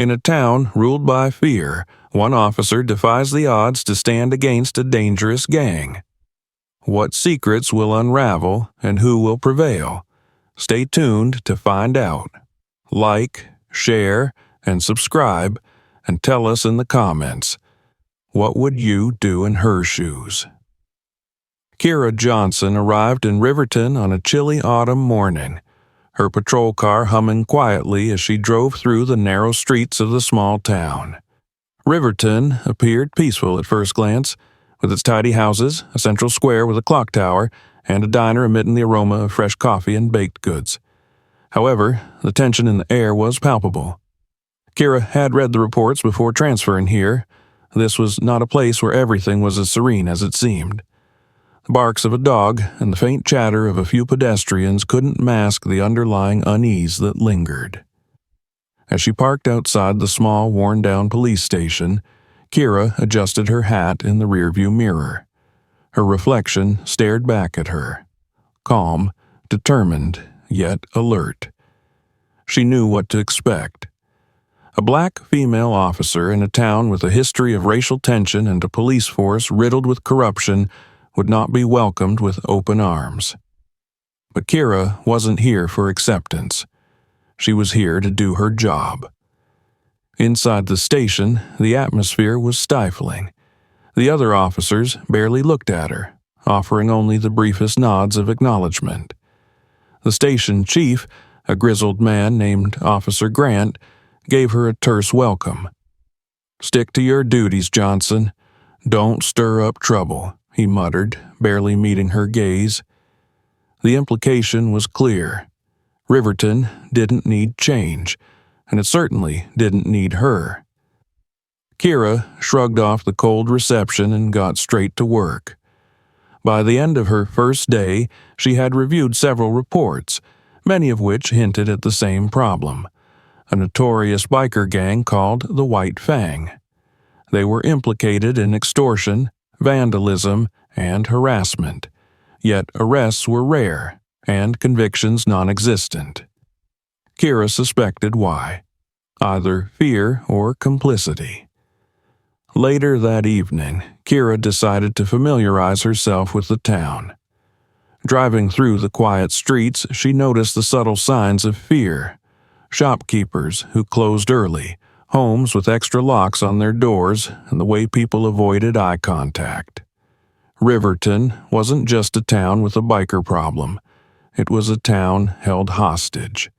In a town ruled by fear, one officer defies the odds to stand against a dangerous gang. What secrets will unravel and who will prevail? Stay tuned to find out. Like, share, and subscribe, and tell us in the comments, what would you do in her shoes? Kira Johnson arrived in Riverton on a chilly autumn morning, her patrol car humming quietly as she drove through the narrow streets of the small town. Riverton appeared peaceful at first glance, with its tidy houses, a central square with a clock tower, and a diner emitting the aroma of fresh coffee and baked goods. However, the tension in the air was palpable. Kira had read the reports before transferring here. This was not a place where everything was as serene as it seemed. The barks of a dog and the faint chatter of a few pedestrians couldn't mask the underlying unease that lingered. As she parked outside the small, worn-down police station, Kira adjusted her hat in the rearview mirror. Her reflection stared back at her, calm, determined, yet alert. She knew what to expect. A black female officer in a town with a history of racial tension and a police force riddled with corruption would not be welcomed with open arms. But Kira wasn't here for acceptance. She was here to do her job. Inside the station, the atmosphere was stifling. The other officers barely looked at her, offering only the briefest nods of acknowledgement. The station chief, a grizzled man named Officer Grant, gave her a terse welcome. "Stick to your duties, Johnson. Don't stir up trouble," he muttered, barely meeting her gaze. The implication was clear. Riverton didn't need change, and it certainly didn't need her. Kira shrugged off the cold reception and got straight to work. By the end of her first day, she had reviewed several reports, many of which hinted at the same problem: a notorious biker gang called the White Fang. They were implicated in extortion, vandalism, and harassment, yet arrests were rare and convictions non-existent. Kira suspected why: either fear or complicity. Later that evening, Kira decided to familiarize herself with the town. Driving through the quiet streets, she noticed the subtle signs of fear: shopkeepers who closed early, homes with extra locks on their doors, and the way people avoided eye contact. Riverton wasn't just a town with a biker problem. It was a town held hostage.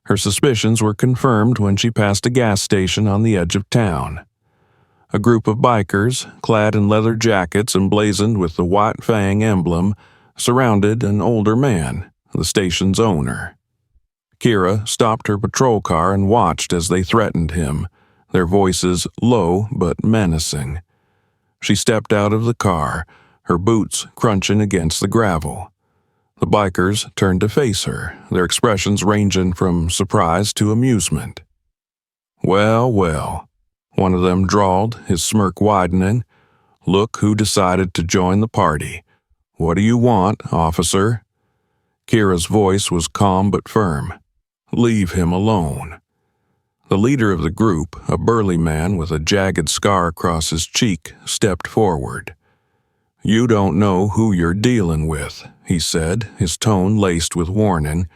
Her suspicions were confirmed when she passed a gas station on the edge of town. A group of bikers, clad in leather jackets emblazoned with the White Fang emblem, surrounded an older man, the station's owner. Kira stopped her patrol car and watched as they threatened him, their voices low but menacing. She stepped out of the car, her boots crunching against the gravel. The bikers turned to face her, their expressions ranging from surprise to amusement. "Well, well," one of them drawled, his smirk widening. "Look who decided to join the party. What do you want, officer?" Kira's voice was calm but firm. "Leave him alone." The leader of the group, a burly man with a jagged scar across his cheek, stepped forward. "You don't know who you're dealing with," he said, his tone laced with warning.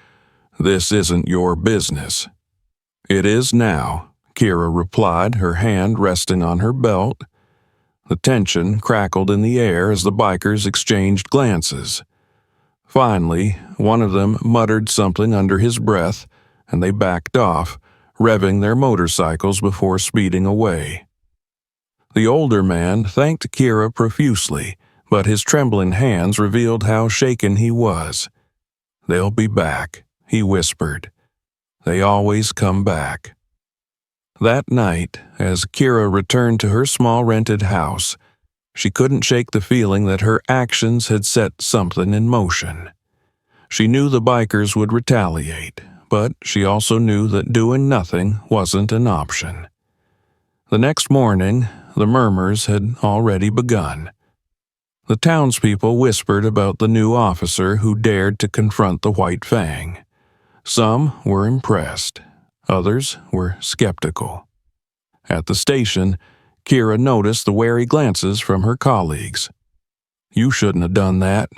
"This isn't your business." "It is now," Kira replied, her hand resting on her belt. The tension crackled in the air as the bikers exchanged glances. Finally, one of them muttered something under his breath, and they backed off, revving their motorcycles before speeding away. The older man thanked Kira profusely, but his trembling hands revealed how shaken he was. "They'll be back," he whispered. "They always come back." That night, as Kira returned to her small rented house, she couldn't shake the feeling that her actions had set something in motion. She knew the bikers would retaliate, but she also knew that doing nothing wasn't an option. The next morning, the murmurs had already begun. The townspeople whispered about the new officer who dared to confront the White Fang. Some were impressed. Others were skeptical. At the station, Kira noticed the wary glances from her colleagues. "You shouldn't have done that,"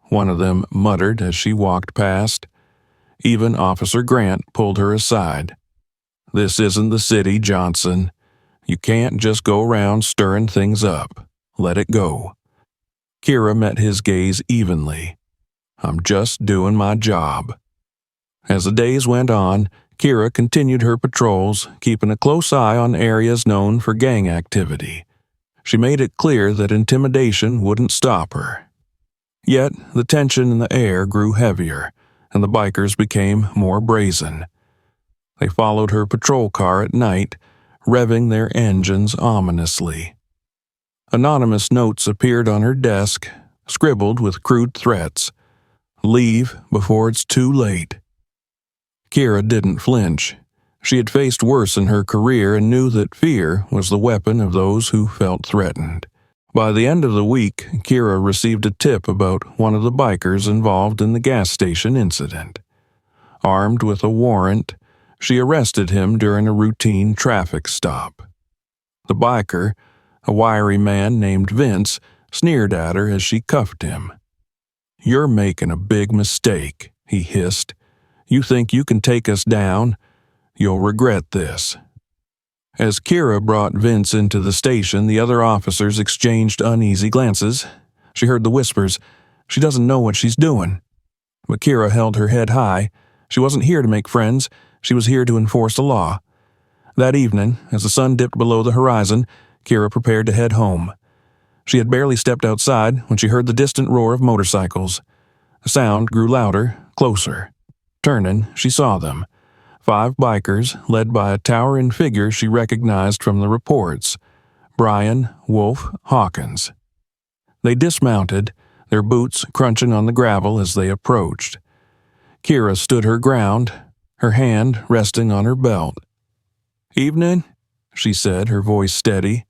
one of them muttered as she walked past. Even Officer Grant pulled her aside. "This isn't the city, Johnson. You can't just go around stirring things up. Let it go." Kira met his gaze evenly. "I'm just doing my job." As the days went on, Kira continued her patrols, keeping a close eye on areas known for gang activity. She made it clear that intimidation wouldn't stop her. Yet, the tension in the air grew heavier, and the bikers became more brazen. They followed her patrol car at night, revving their engines ominously. Anonymous notes appeared on her desk, scribbled with crude threats. "Leave before it's too late." Kira didn't flinch. She had faced worse in her career and knew that fear was the weapon of those who felt threatened. By the end of the week, Kira received a tip about one of the bikers involved in the gas station incident. Armed with a warrant, she arrested him during a routine traffic stop. The biker, a wiry man named Vince, sneered at her as she cuffed him. "You're making a big mistake," he hissed. "You think you can take us down? You'll regret this." As Kira brought Vince into the station, the other officers exchanged uneasy glances. She heard the whispers, "She doesn't know what she's doing." But Kira held her head high. She wasn't here to make friends. She was here to enforce the law. That evening, as the sun dipped below the horizon, Kira prepared to head home. She had barely stepped outside when she heard the distant roar of motorcycles. The sound grew louder, closer. Turning, she saw them. 5 bikers, led by a towering figure she recognized from the reports, Brian Wolf Hawkins. They dismounted, their boots crunching on the gravel as they approached. Kira stood her ground, her hand resting on her belt. "Evening," she said, her voice steady.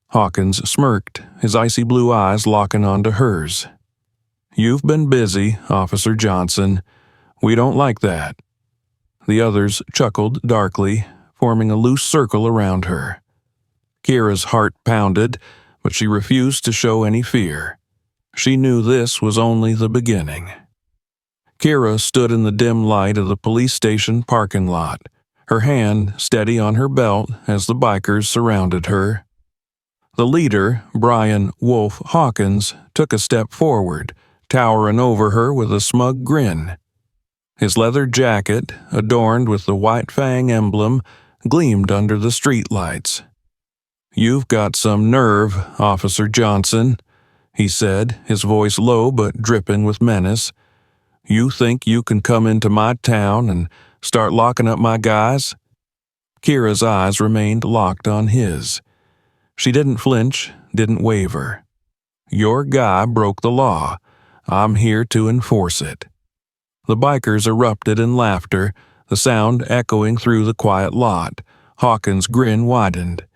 Hawkins smirked, his icy blue eyes locking onto hers. "You've been busy, Officer Johnson. We don't like that." The others chuckled darkly, forming a loose circle around her. Kira's heart pounded, but she refused to show any fear. She knew this was only the beginning. Kira stood in the dim light of the police station parking lot, her hand steady on her belt as the bikers surrounded her. The leader, Brian Wolf Hawkins, took a step forward, towering over her with a smug grin. His leather jacket, adorned with the White Fang emblem, gleamed under the streetlights. "You've got some nerve, Officer Johnson," he said, his voice low but dripping with menace. "You think you can come into my town and start locking up my guys?" Kira's eyes remained locked on his. She didn't flinch, didn't waver. "Your guy broke the law. I'm here to enforce it." The bikers erupted in laughter, the sound echoing through the quiet lot. Hawkins' grin widened.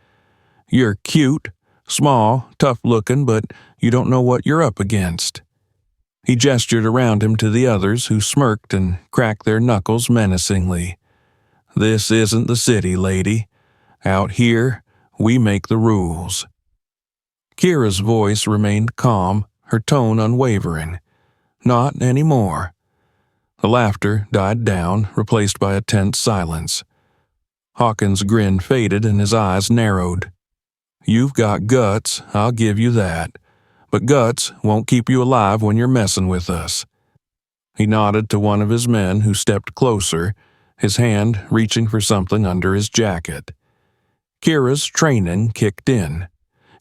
"You're cute, small, tough-looking, but you don't know what you're up against." He gestured around him to the others, who smirked and cracked their knuckles menacingly. "This isn't the city, lady. Out here, we make the rules." Kira's voice remained calm, her tone unwavering. "Not anymore." The laughter died down, replaced by a tense silence. Hawkins' grin faded and his eyes narrowed. "You've got guts, I'll give you that. But guts won't keep you alive when you're messing with us." He nodded to one of his men who stepped closer, his hand reaching for something under his jacket. Kira's training kicked in.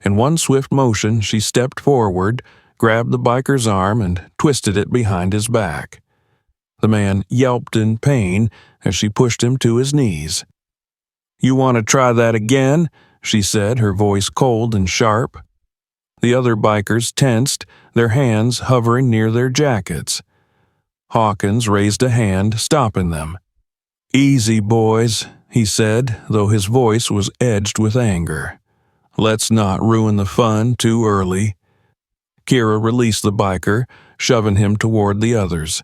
In one swift motion, she stepped forward, grabbed the biker's arm, and twisted it behind his back. The man yelped in pain as she pushed him to his knees. "You want to try that again?" she said, her voice cold and sharp. The other bikers tensed, their hands hovering near their jackets. Hawkins raised a hand, stopping them. "Easy, boys," he said, though his voice was edged with anger. "Let's not ruin the fun too early." Kira released the biker, shoving him toward the others.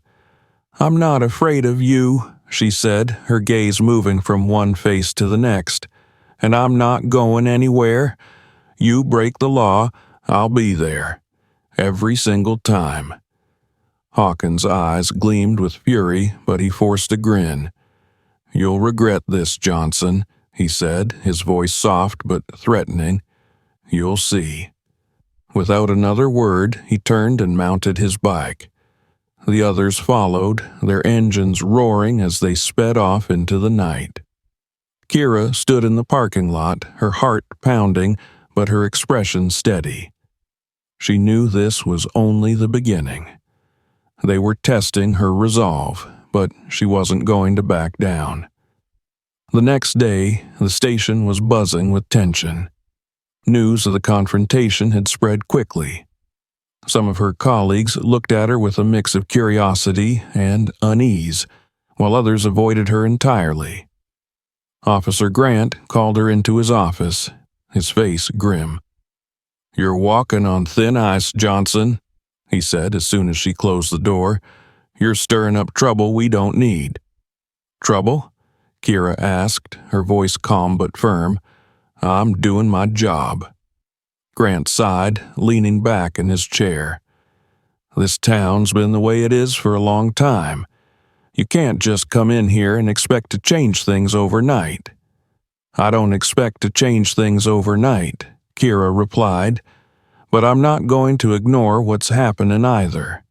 "I'm not afraid of you," she said, her gaze moving from one face to the next. "And I'm not going anywhere. You break the law, I'll be there. Every single time." Hawkins' eyes gleamed with fury, but he forced a grin. "You'll regret this, Johnson," he said, his voice soft but threatening. "You'll see." Without another word, he turned and mounted his bike. The others followed, their engines roaring as they sped off into the night. Kira stood in the parking lot, her heart pounding, but her expression steady. She knew this was only the beginning. They were testing her resolve, but she wasn't going to back down. The next day, the station was buzzing with tension. News of the confrontation had spread quickly. Some of her colleagues looked at her with a mix of curiosity and unease, while others avoided her entirely. Officer Grant called her into his office, his face grim. "You're walking on thin ice, Johnson," he said as soon as she closed the door. "You're stirring up trouble we don't need." "Trouble?" Kira asked, her voice calm but firm. "I'm doing my job." Grant sighed, leaning back in his chair. "This town's been the way it is for a long time. You can't just come in here and expect to change things overnight." "I don't expect to change things overnight," Kira replied, "but I'm not going to ignore what's happening either."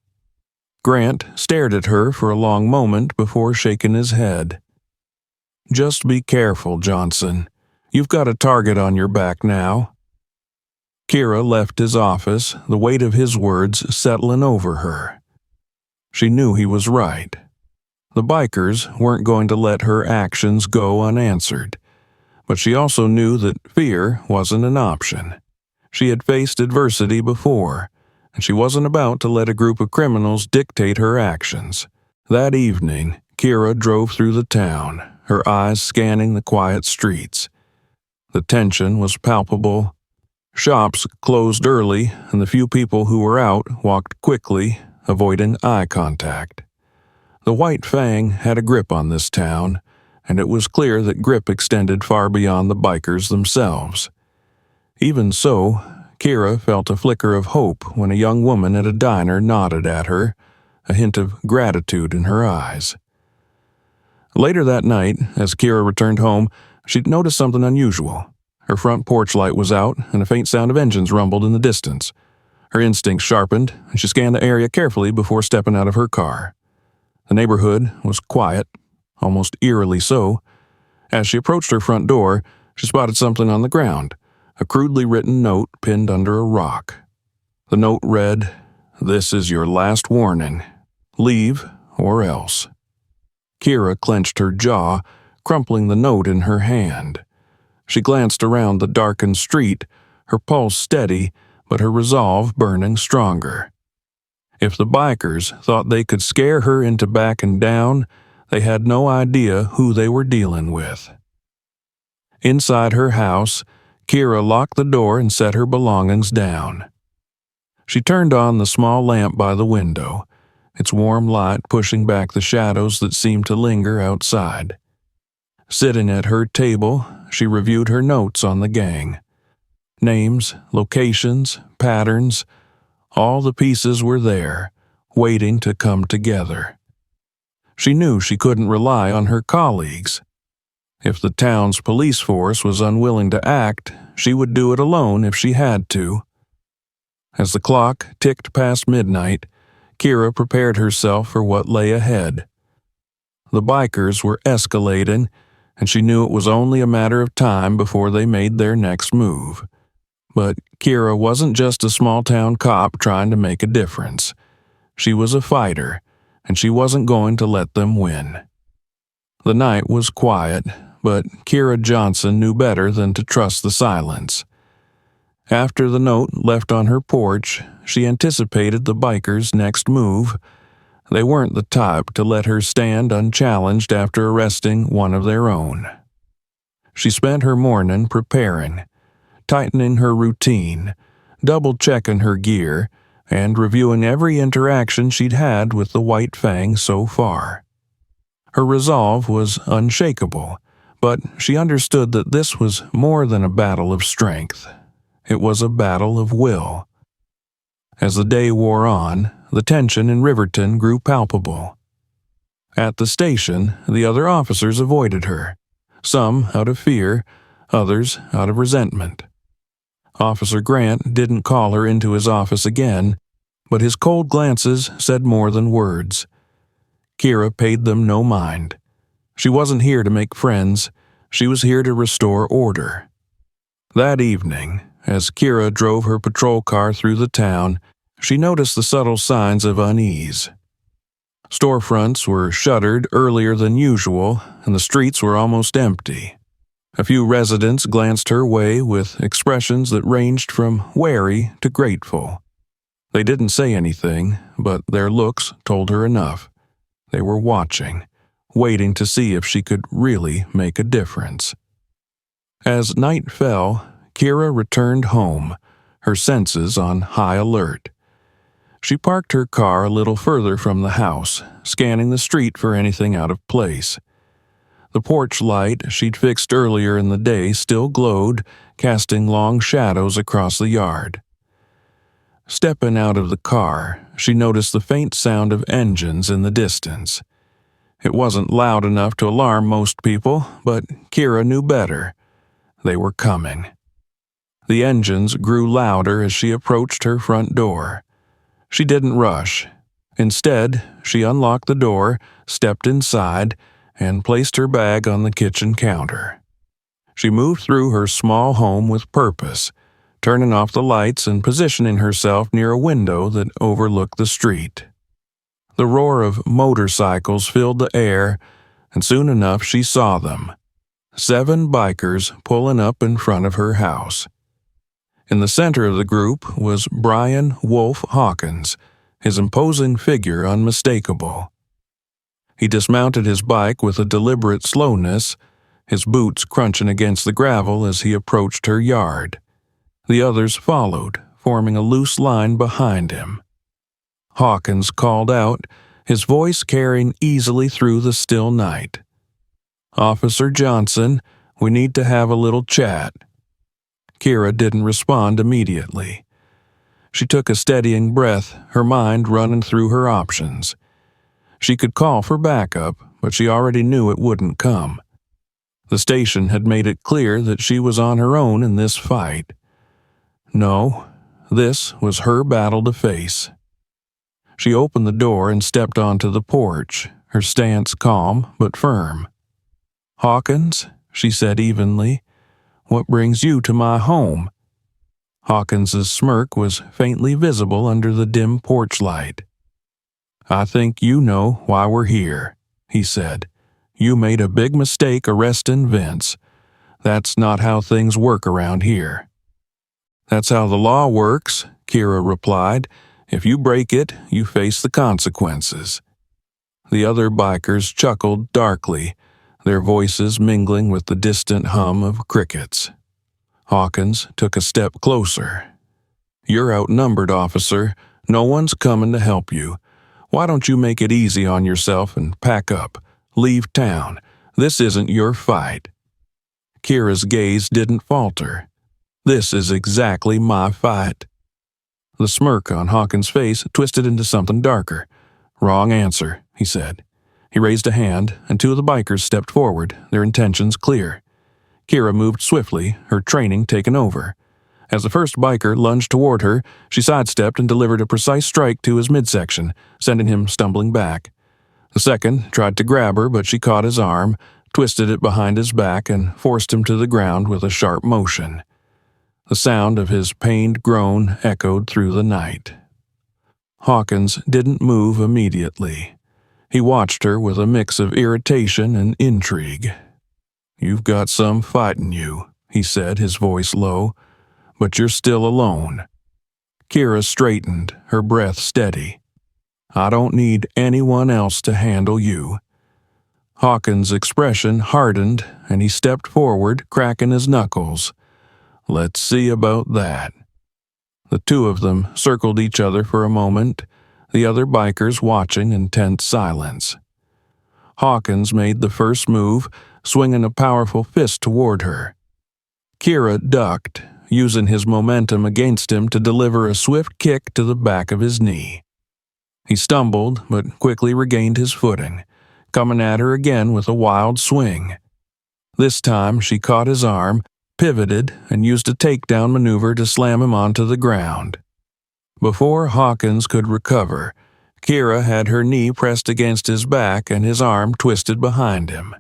Grant stared at her for a long moment before shaking his head. "Just be careful, Johnson. You've got a target on your back now." Kira left his office, the weight of his words settling over her. She knew he was right. The bikers weren't going to let her actions go unanswered, but she also knew that fear wasn't an option. She had faced adversity before, and she wasn't about to let a group of criminals dictate her actions. That evening, Kira drove through the town, her eyes scanning the quiet streets. The tension was palpable. Shops closed early, and the few people who were out walked quickly, avoiding eye contact. The White Fang had a grip on this town, and it was clear that grip extended far beyond the bikers themselves. Even so, Kira felt a flicker of hope when a young woman at a diner nodded at her, a hint of gratitude in her eyes. Later that night, as Kira returned home, she'd noticed something unusual. Her front porch light was out, and a faint sound of engines rumbled in the distance. Her instincts sharpened, and she scanned the area carefully before stepping out of her car. The neighborhood was quiet, almost eerily so. As she approached her front door, she spotted something on the ground, a crudely written note pinned under a rock. The note read, "This is your last warning. Leave or else." Kira clenched her jaw, crumpling the note in her hand. She glanced around the darkened street, her pulse steady, but her resolve burning stronger. If the bikers thought they could scare her into backing down, they had no idea who they were dealing with. Inside her house, Kira locked the door and set her belongings down. She turned on the small lamp by the window, its warm light pushing back the shadows that seemed to linger outside. Sitting at her table, she reviewed her notes on the gang. Names, locations, patterns, all the pieces were there, waiting to come together. She knew she couldn't rely on her colleagues. If the town's police force was unwilling to act, she would do it alone if she had to. As the clock ticked past midnight, Kira prepared herself for what lay ahead. The bikers were escalating, and she knew it was only a matter of time before they made their next move. But Kira wasn't just a small-town cop trying to make a difference. She was a fighter, and she wasn't going to let them win. The night was quiet, but Kira Johnson knew better than to trust the silence. After the note left on her porch, she anticipated the bikers' next move. They weren't the type to let her stand unchallenged after arresting one of their own. She spent her morning preparing, tightening her routine, double-checking her gear, and reviewing every interaction she'd had with the White Fang so far. Her resolve was unshakable, but she understood that this was more than a battle of strength. It was a battle of will. As the day wore on, the tension in Riverton grew palpable. At the station, the other officers avoided her, some out of fear, others out of resentment. Officer Grant didn't call her into his office again, but his cold glances said more than words. Kira paid them no mind. She wasn't here to make friends, she was here to restore order. That evening, as Kira drove her patrol car through the town, she noticed the subtle signs of unease. Storefronts were shuttered earlier than usual, and the streets were almost empty. A few residents glanced her way with expressions that ranged from wary to grateful. They didn't say anything, but their looks told her enough. They were watching, waiting to see if she could really make a difference. As night fell, Kira returned home, her senses on high alert. She parked her car a little further from the house, scanning the street for anything out of place. The porch light she'd fixed earlier in the day still glowed, casting long shadows across the yard. Stepping out of the car, she noticed the faint sound of engines in the distance. It wasn't loud enough to alarm most people, but Kira knew better. They were coming. The engines grew louder as she approached her front door. She didn't rush. Instead, she unlocked the door, stepped inside, and placed her bag on the kitchen counter. She moved through her small home with purpose, turning off the lights and positioning herself near a window that overlooked the street. The roar of motorcycles filled the air, and soon enough she saw them. 7 bikers pulling up in front of her house. In the center of the group was Brian Wolf Hawkins, his imposing figure unmistakable. He dismounted his bike with a deliberate slowness, his boots crunching against the gravel as he approached her yard. The others followed, forming a loose line behind him. Hawkins called out, his voice carrying easily through the still night. "Officer Johnson, we need to have a little chat." Kira didn't respond immediately. She took a steadying breath, her mind running through her options. She could call for backup, but she already knew it wouldn't come. The station had made it clear that she was on her own in this fight. No, this was her battle to face. She opened the door and stepped onto the porch, her stance calm but firm. "Hawkins," she said evenly, "what brings you to my home?" Hawkins's smirk was faintly visible under the dim porch light. "I think you know why we're here," he said. "You made a big mistake arresting Vince. That's not how things work around here." "That's how the law works," Kira replied. "If you break it, you face the consequences." The other bikers chuckled darkly, their voices mingling with the distant hum of crickets. Hawkins took a step closer. "You're outnumbered, officer. No one's coming to help you. Why don't you make it easy on yourself and pack up? Leave town. This isn't your fight." Kira's gaze didn't falter. "This is exactly my fight." The smirk on Hawkins' face twisted into something darker. "Wrong answer," he said. He raised a hand, and 2 of the bikers stepped forward, their intentions clear. Kira moved swiftly, her training taken over. As the first biker lunged toward her, she sidestepped and delivered a precise strike to his midsection, sending him stumbling back. The second tried to grab her, but she caught his arm, twisted it behind his back, and forced him to the ground with a sharp motion. The sound of his pained groan echoed through the night. Hawkins didn't move immediately. He watched her with a mix of irritation and intrigue. "You've got some fight in you," he said, his voice low, "but you're still alone." Kira straightened, her breath steady. "I don't need anyone else to handle you." Hawkins' expression hardened, and he stepped forward, cracking his knuckles. "Let's see about that." The 2 of them circled each other for a moment, the other bikers watching in tense silence. Hawkins made the first move, swinging a powerful fist toward her. Kira ducked, using his momentum against him to deliver a swift kick to the back of his knee. He stumbled, but quickly regained his footing, coming at her again with a wild swing. This time she caught his arm, pivoted, and used a takedown maneuver to slam him onto the ground. Before Hawkins could recover, Kira had her knee pressed against his back and his arm twisted behind him.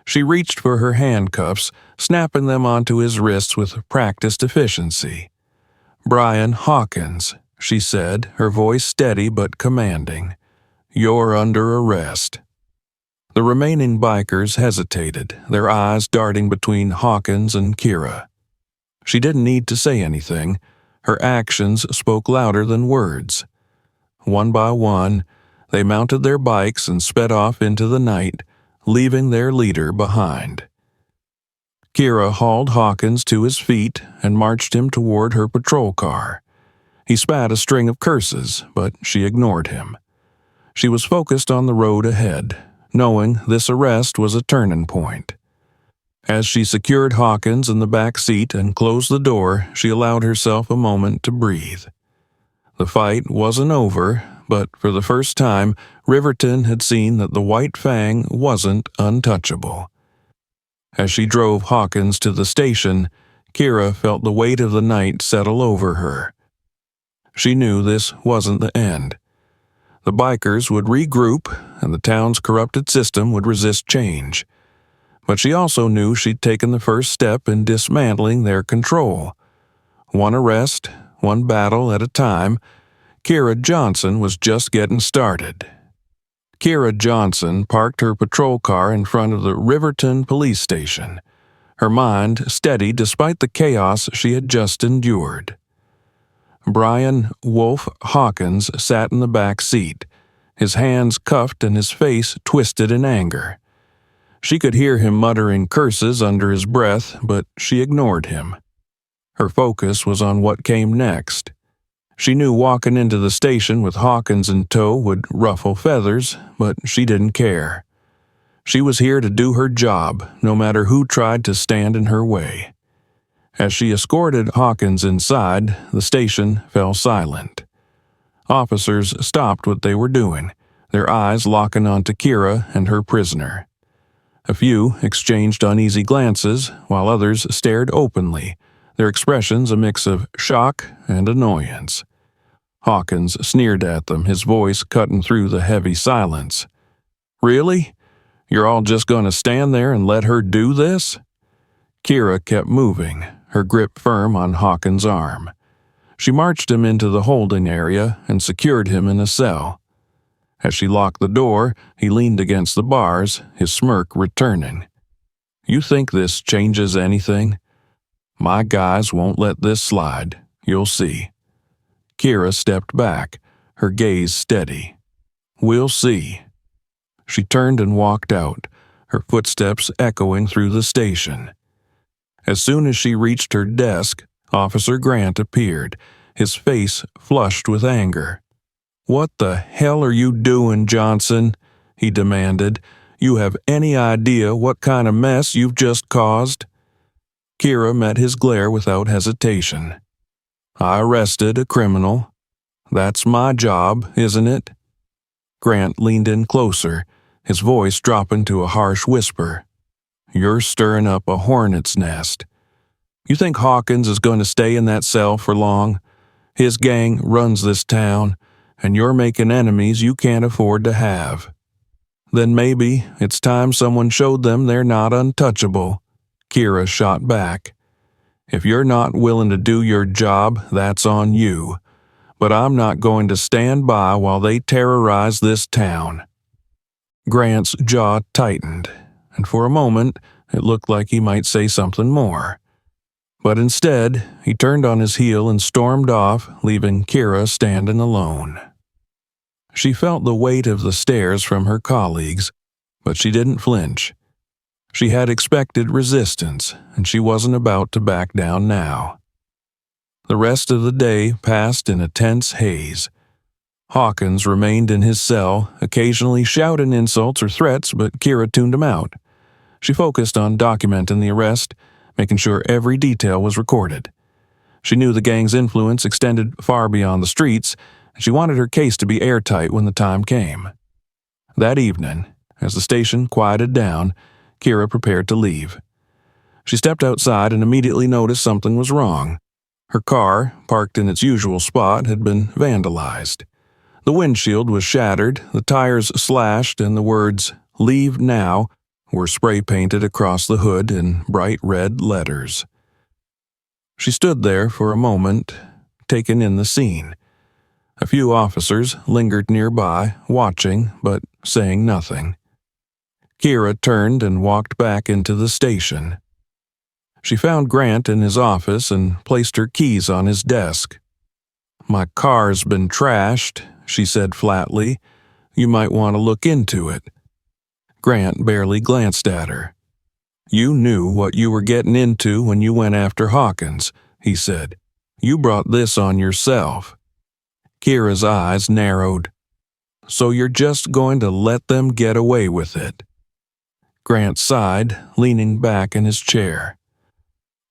She reached for her handcuffs, snapping them onto his wrists with practiced efficiency. "Brian Hawkins," she said, her voice steady but commanding. "You're under arrest." The remaining bikers hesitated, their eyes darting between Hawkins and Kira. She didn't need to say anything. Her actions spoke louder than words. One by one, they mounted their bikes and sped off into the night, leaving their leader behind. Kira hauled Hawkins to his feet and marched him toward her patrol car. He spat a string of curses, but she ignored him. She was focused on the road ahead, knowing this arrest was a turning point. As she secured Hawkins in the back seat and closed the door, she allowed herself a moment to breathe. The fight wasn't over, but for the first time, Riverton had seen that the White Fang wasn't untouchable. As she drove Hawkins to the station, Kira felt the weight of the night settle over her. She knew this wasn't the end. The bikers would regroup, and the town's corrupted system would resist change. But she also knew she'd taken the first step in dismantling their control. One arrest, one battle at a time, Kira Johnson was just getting started. Kira Johnson parked her patrol car in front of the Riverton police station, her mind steady despite the chaos she had just endured. Brian "Wolf" Hawkins sat in the back seat, his hands cuffed and his face twisted in anger. She could hear him muttering curses under his breath, but she ignored him. Her focus was on what came next. She knew walking into the station with Hawkins in tow would ruffle feathers, but she didn't care. She was here to do her job, no matter who tried to stand in her way. As she escorted Hawkins inside, the station fell silent. Officers stopped what they were doing, their eyes locking onto Kira and her prisoner. A few exchanged uneasy glances, while others stared openly, their expressions a mix of shock and annoyance. Hawkins sneered at them, his voice cutting through the heavy silence. "Really? You're all just going to stand there and let her do this?" Kira kept moving, her grip firm on Hawkins' arm. She marched him into the holding area and secured him in a cell. As she locked the door, he leaned against the bars, his smirk returning. "You think this changes anything? My guys won't let this slide. You'll see." Kira stepped back, her gaze steady. "We'll see." She turned and walked out, her footsteps echoing through the station. As soon as she reached her desk, Officer Grant appeared, his face flushed with anger. "What the hell are you doing, Johnson?" he demanded. "You have any idea what kind of mess you've just caused?" Kira met his glare without hesitation. "I arrested a criminal. That's my job, isn't it?" Grant leaned in closer, his voice dropping to a harsh whisper. "You're stirring up a hornet's nest. You think Hawkins is going to stay in that cell for long? His gang runs this town, and you're making enemies you can't afford to have. Then maybe it's time someone showed them they're not untouchable," Kira shot back. "If you're not willing to do your job, that's on you. But I'm not going to stand by while they terrorize this town." Grant's jaw tightened, and for a moment it looked like he might say something more. But instead, he turned on his heel and stormed off, leaving Kira standing alone. She felt the weight of the stares from her colleagues, but she didn't flinch. She had expected resistance, and she wasn't about to back down now. The rest of the day passed in a tense haze. Hawkins remained in his cell, occasionally shouting insults or threats, but Kira tuned him out. She focused on documenting the arrest, making sure every detail was recorded. She knew the gang's influence extended far beyond the streets, and she wanted her case to be airtight when the time came. That evening, as the station quieted down, Kira prepared to leave. She stepped outside and immediately noticed something was wrong. Her car, parked in its usual spot, had been vandalized. The windshield was shattered, the tires slashed, and the words, "Leave now," were spray-painted across the hood in bright red letters. She stood there for a moment, taking in the scene. A few officers lingered nearby, watching but saying nothing. Kira turned and walked back into the station. She found Grant in his office and placed her keys on his desk. "My car's been trashed," she said flatly. "You might want to look into it." Grant barely glanced at her. "You knew what you were getting into when you went after Hawkins," he said. "You brought this on yourself." Kira's eyes narrowed. "So you're just going to let them get away with it?" Grant sighed, leaning back in his chair.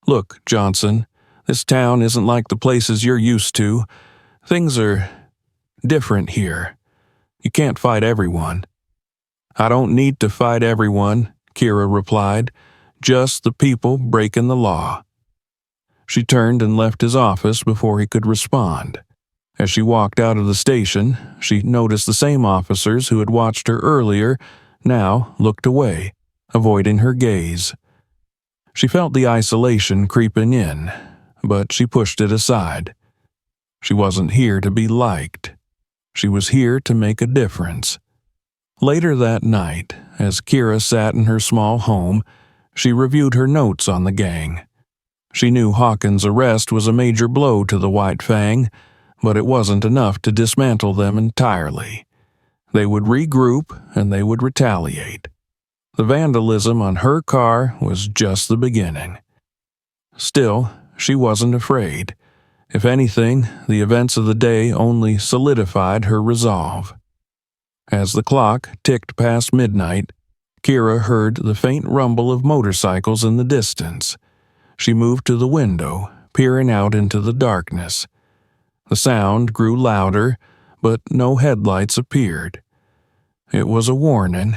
"Look, Johnson, this town isn't like the places you're used to. Things are different here. You can't fight everyone." "I don't need to fight everyone," Kira replied. "Just the people breaking the law." She turned and left his office before he could respond. As she walked out of the station, she noticed the same officers who had watched her earlier now looked away, avoiding her gaze. She felt the isolation creeping in, but she pushed it aside. She wasn't here to be liked. She was here to make a difference. Later that night, as Kira sat in her small home, she reviewed her notes on the gang. She knew Hawkins' arrest was a major blow to the White Fang, but it wasn't enough to dismantle them entirely. They would regroup and they would retaliate. The vandalism on her car was just the beginning. Still, she wasn't afraid. If anything, the events of the day only solidified her resolve. As the clock ticked past midnight, Kira heard the faint rumble of motorcycles in the distance. She moved to the window, peering out into the darkness. The sound grew louder, but no headlights appeared. It was a warning,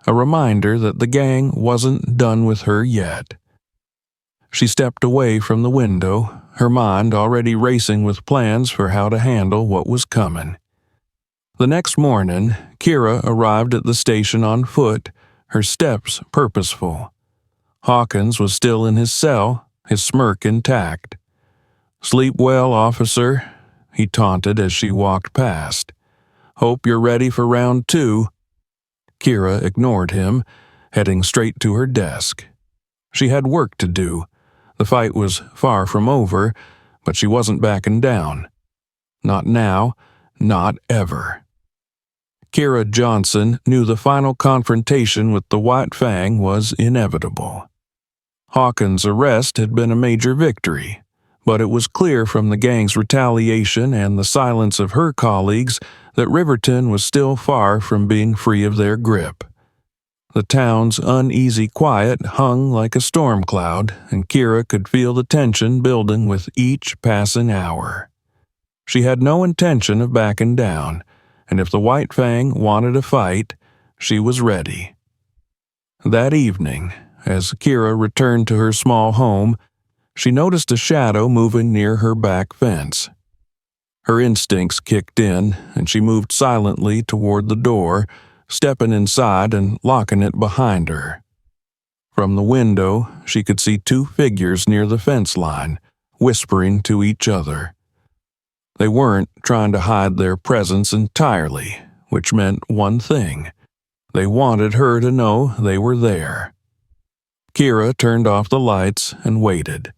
a reminder that the gang wasn't done with her yet. She stepped away from the window, her mind already racing with plans for how to handle what was coming. The next morning, Kira arrived at the station on foot, her steps purposeful. Hawkins was still in his cell, his smirk intact. "Sleep well, officer," he taunted as she walked past. "Hope you're ready for round 2. Kira ignored him, heading straight to her desk. She had work to do. The fight was far from over, but she wasn't backing down. Not now, not ever. Kira Johnson knew the final confrontation with the White Fang was inevitable. Hawkins' arrest had been a major victory, but it was clear from the gang's retaliation and the silence of her colleagues that Riverton was still far from being free of their grip. The town's uneasy quiet hung like a storm cloud, and Kira could feel the tension building with each passing hour. She had no intention of backing down, and if the White Fang wanted a fight, she was ready. That evening, as Kira returned to her small home, she noticed a shadow moving near her back fence. Her instincts kicked in, and she moved silently toward the door, stepping inside and locking it behind her. From the window, she could see two figures near the fence line, whispering to each other. They weren't trying to hide their presence entirely, which meant one thing. They wanted her to know they were there. Kira turned off the lights and waited.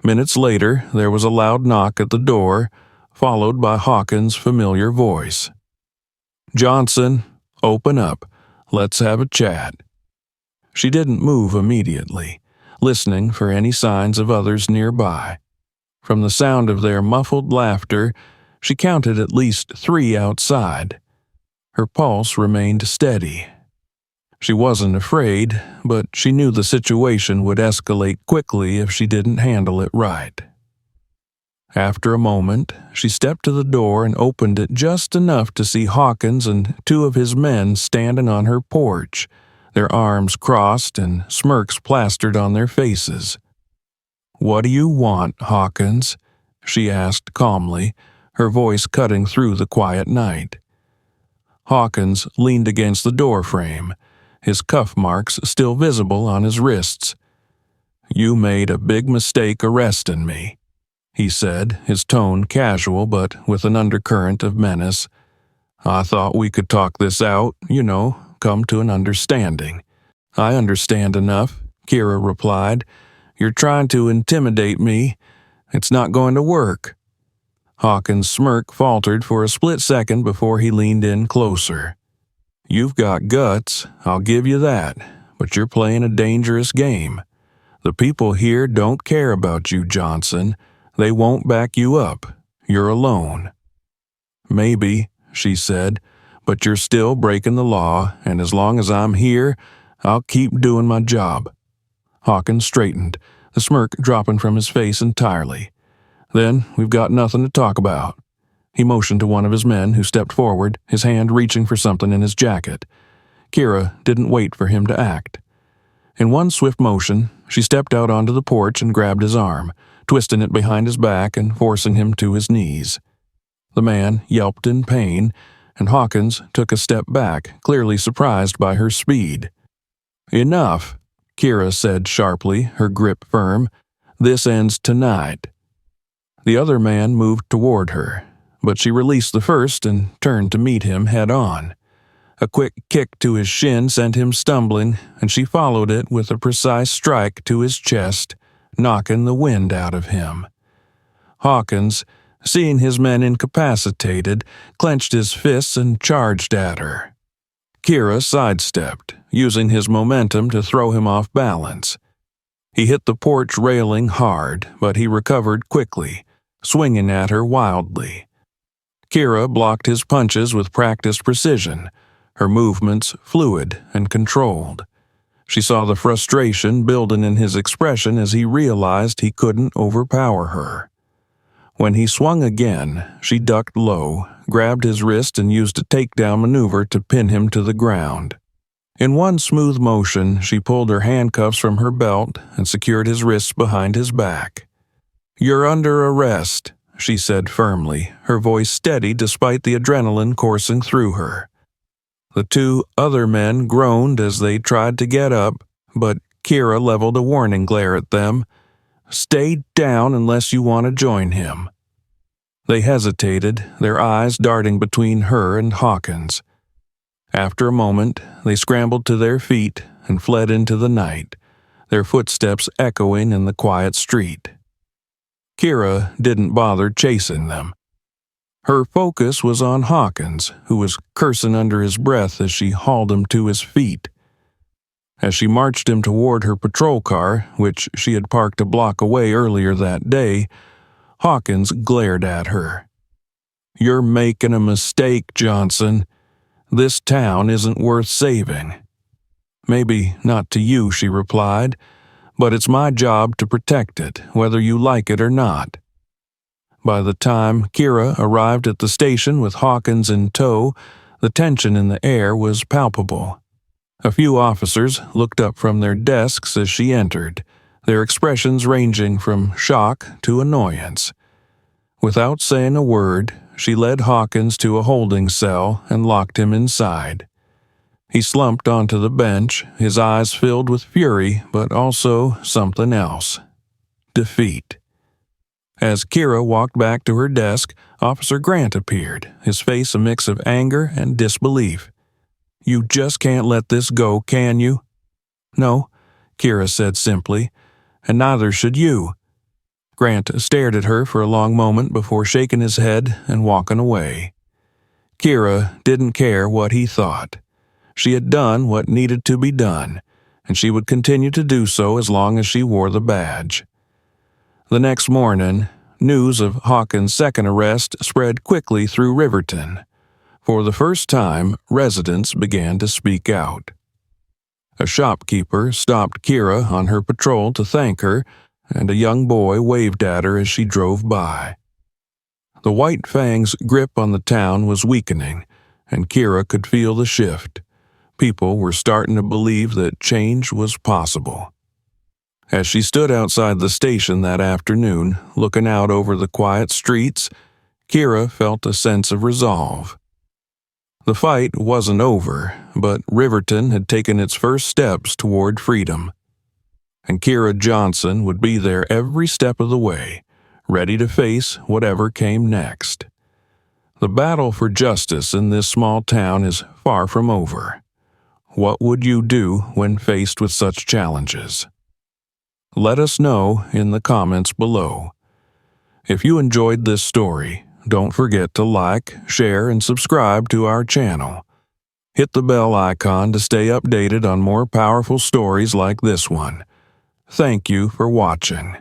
Minutes later, there was a loud knock at the door, followed by Hawkins' familiar voice. "Johnson, open up. Let's have a chat." She didn't move immediately, listening for any signs of others nearby. From the sound of their muffled laughter, She counted at least 3 outside. Her pulse remained steady. She wasn't afraid, but she knew the situation would escalate quickly if she didn't handle it right. After a moment, she stepped to the door and opened it just enough to see Hawkins and 2 of his men standing on her porch, their arms crossed and smirks plastered on their faces. "What do you want, Hawkins?" she asked calmly, her voice cutting through the quiet night. Hawkins leaned against the doorframe, his cuff marks still visible on his wrists. "You made a big mistake arresting me," he said, his tone casual but with an undercurrent of menace. "I thought we could talk this out, come to an understanding." "I understand enough," Kira replied. "You're trying to intimidate me. It's not going to work." Hawkins' smirk faltered for a split second before he leaned in closer. "You've got guts, I'll give you that, but you're playing a dangerous game. The people here don't care about you, Johnson. They won't back you up. You're alone." "Maybe," she said, "but you're still breaking the law, and as long as I'm here, I'll keep doing my job." Hawkins straightened, the smirk dropping from his face entirely. "Then we've got nothing to talk about." He motioned to one of his men who stepped forward, his hand reaching for something in his jacket. Kira didn't wait for him to act. In one swift motion, she stepped out onto the porch and grabbed his arm, twisting it behind his back and forcing him to his knees. The man yelped in pain, and Hawkins took a step back, clearly surprised by her speed. "Enough," Kira said sharply, her grip firm. "This ends tonight." The other man moved toward her, but she released the first and turned to meet him head-on. A quick kick to his shin sent him stumbling, and she followed it with a precise strike to his chest, knocking the wind out of him. Hawkins, seeing his men incapacitated, clenched his fists and charged at her. Kira sidestepped, using his momentum to throw him off balance. He hit the porch railing hard, but he recovered quickly, swinging at her wildly. Kira blocked his punches with practiced precision, her movements fluid and controlled. She saw the frustration building in his expression as he realized he couldn't overpower her. When he swung again, she ducked low, grabbed his wrist and used a takedown maneuver to pin him to the ground. In one smooth motion, she pulled her handcuffs from her belt and secured his wrists behind his back. "You're under arrest," she said firmly, her voice steady despite the adrenaline coursing through her. The 2 other men groaned as they tried to get up, but Kira leveled a warning glare at them. "Stay down unless you want to join him." They hesitated, their eyes darting between her and Hawkins. After a moment, they scrambled to their feet and fled into the night, their footsteps echoing in the quiet street. Kira didn't bother chasing them. Her focus was on Hawkins, who was cursing under his breath as she hauled him to his feet. As she marched him toward her patrol car, which she had parked a block away earlier that day, Hawkins glared at her. "You're making a mistake, Johnson. This town isn't worth saving." "Maybe not to you," she replied, "but it's my job to protect it, whether you like it or not." By the time Kira arrived at the station with Hawkins in tow, the tension in the air was palpable. A few officers looked up from their desks as she entered, their expressions ranging from shock to annoyance. Without saying a word, she led Hawkins to a holding cell and locked him inside. He slumped onto the bench, his eyes filled with fury, but also something else: defeat. As Kira walked back to her desk, Officer Grant appeared, his face a mix of anger and disbelief. "You just can't let this go, can you?" "No," Kira said simply, "and neither should you." Grant stared at her for a long moment before shaking his head and walking away. Kira didn't care what he thought. She had done what needed to be done, and she would continue to do so as long as she wore the badge. The next morning, News of Hawkins' second arrest spread quickly through Riverton. For the first time, residents began to speak out. A shopkeeper stopped Kira on her patrol to thank her, and a young boy waved at her as she drove by. The White Fang's grip on the town was weakening, and Kira could feel the shift. People were starting to believe that change was possible. As she stood outside the station that afternoon, looking out over the quiet streets, Kira felt a sense of resolve. The fight wasn't over, but Riverton had taken its first steps toward freedom. And Kira Johnson would be there every step of the way, ready to face whatever came next. The battle for justice in this small town is far from over. What would you do when faced with such challenges? Let us know in the comments below. If you enjoyed this story, don't forget to like, share, and subscribe to our channel. Hit the bell icon to stay updated on more powerful stories like this one. Thank you for watching.